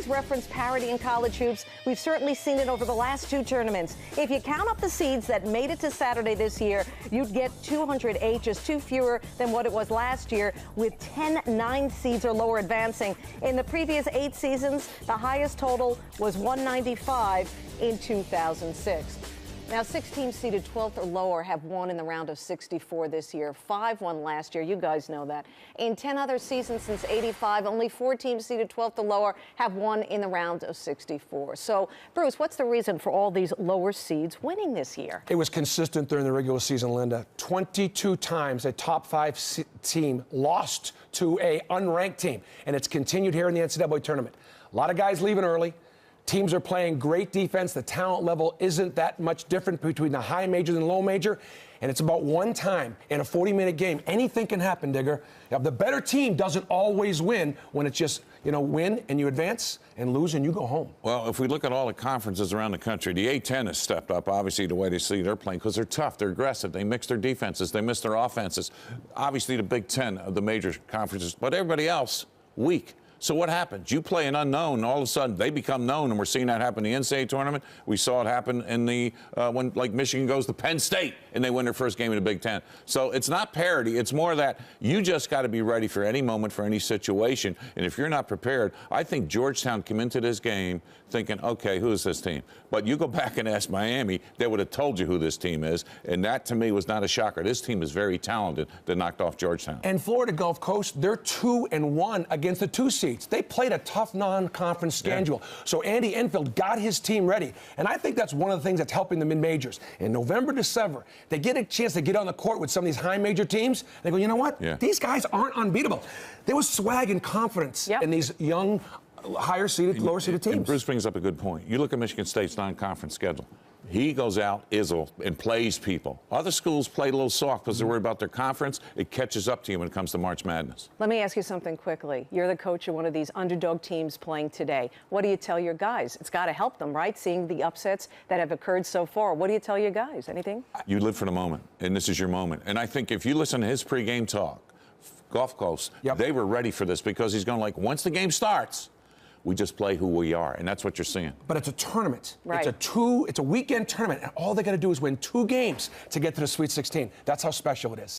reference parity in college hoops. We've certainly seen it over the last two tournaments. If you count up the seeds that made it to Saturday this year, you'd get 208, just two fewer than what it was last year, with 9 seeds or lower advancing. In the previous 8 seasons, the highest total was 195 in 2006. Now, 6 teams seeded 12th or lower have won in the round of 64 this year. 5 won last year. You guys know that. In 10 other seasons since '85, only 4 teams seeded 12th or lower have won in the round of 64. So, Bruce, what's the reason for all these lower seeds winning this year? It was consistent during the regular season, Linda. 22 times a top 5 team lost to a unranked team, and it's continued here in the NCAA tournament. A lot of guys leaving early. Teams are playing great defense. The talent level isn't that much different between the high major and the low major. And it's about one time in a 40-minute game. Anything can happen, Digger. The better team doesn't always win when it's just, win and you advance and lose and you go home. Well, if we look at all the conferences around the country, the A-10 has stepped up, obviously, the way they see they're playing, because they're tough, they're aggressive, they mix their defenses, they mix their offenses. Obviously, the Big Ten of the major conferences, but everybody else, weak. So what happens? You play an unknown, all of a sudden they become known, and we're seeing that happen in the NCAA tournament. We saw it happen in the when like Michigan goes to Penn State and they win their first game in the Big Ten. So it's not parity. It's more that you just got to be ready for any moment, for any situation. And if you're not prepared, I think Georgetown came into this game thinking, okay, who is this team? But you go back and ask Miami, they would have told you who this team is. And that, to me, was not a shocker. This team is very talented that knocked off Georgetown. And Florida Gulf Coast, they're 2-1 against the 2 seeds. They played a tough non-conference schedule. Yeah. So Andy Enfield got his team ready. And I think that's one of the things that's helping the mid-majors. In November, December, they get a chance to get on the court with some of these high-major teams. They go, you know what? Yeah. These guys aren't unbeatable. There was swag and confidence in these young, higher-seeded, lower-seeded teams. And Bruce brings up a good point. You look at Michigan State's non-conference schedule. He goes out, Izzle, and plays people. Other schools played a little soft because they're worried about their conference. It catches up to you when it comes to March Madness. Let me ask you something quickly. You're the coach of one of these underdog teams playing today. What do you tell your guys? It's got to help them, right? Seeing the upsets that have occurred so far. What do you tell your guys? Anything? You live for the moment, and this is your moment. And I think if you listen to his pregame talk, Gulf Coast, they were ready for this because he's going like, once the game starts, we just play who we are, and that's what you're seeing. But it's a tournament. Right. It's a weekend tournament, and all they got to do is win 2 games to get to the Sweet 16. That's how special it is.